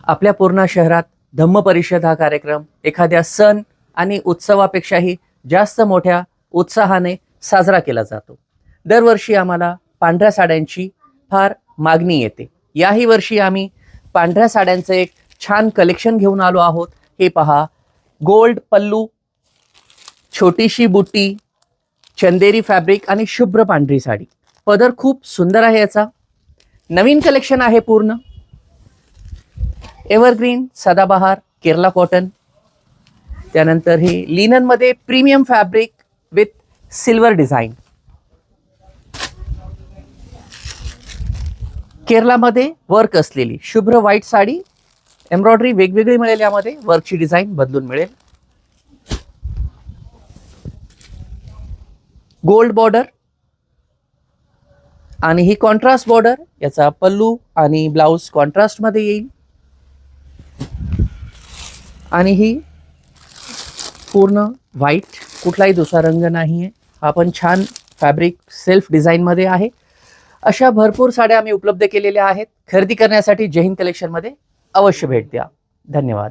आपल्या पूर्णा शहरात धम्म परिषद हा कार्यक्रम एखाद्या सण आणि उत्सवापेक्षाही जास्त मोठ्या उत्साहाने साजरा केला जातो। दरवर्षी आम्हाला पांढऱ्या साड्यांची फार मागणी येते। याही वर्षी आम्ही पांढऱ्या साड्यांचं एक छान कलेक्शन घेऊन आलो आहोत। हे पहा, गोल्ड पल्लू, छोटीशी बुट्टी, चंदेरी फॅब्रिक आणि शुभ्र पांढरी साडी। पदर खूप सुंदर आहे याचा। नवीन कलेक्शन आहे पूर्ण। एव्हरग्रीन सदाबहार केरला कॉटन, त्यानंतर ही लिनन मध्ये premium fabric with silver design. Kerala मध्ये वर्क असलेली शुभ्र व्हाईट साडी, एम्ब्रॉयडरी वेगवेगळी मिळेल, यामध्ये वर्कची डिझाइन बदलून मिळेल। गोल्ड बॉर्डर आणि ही कॉन्ट्रास्ट बॉर्डर, याचा पल्लू आणि ब्लाउज कॉन्ट्रास्ट मध्ये येईल। आणि ही पूर्ण व्हाईट, कुठलाही दुसरा रंग नाहीये। हा पण छान फॅब्रिक सेल्फ डिझाइन मध्ये आहे। अशा भरपूर साड्या आम्ही उपलब्ध केलेल्या आहेत। खरेदी करण्यासाठी जय हिंद कलेक्शन मध्ये अवश्य भेट द्या। धन्यवाद।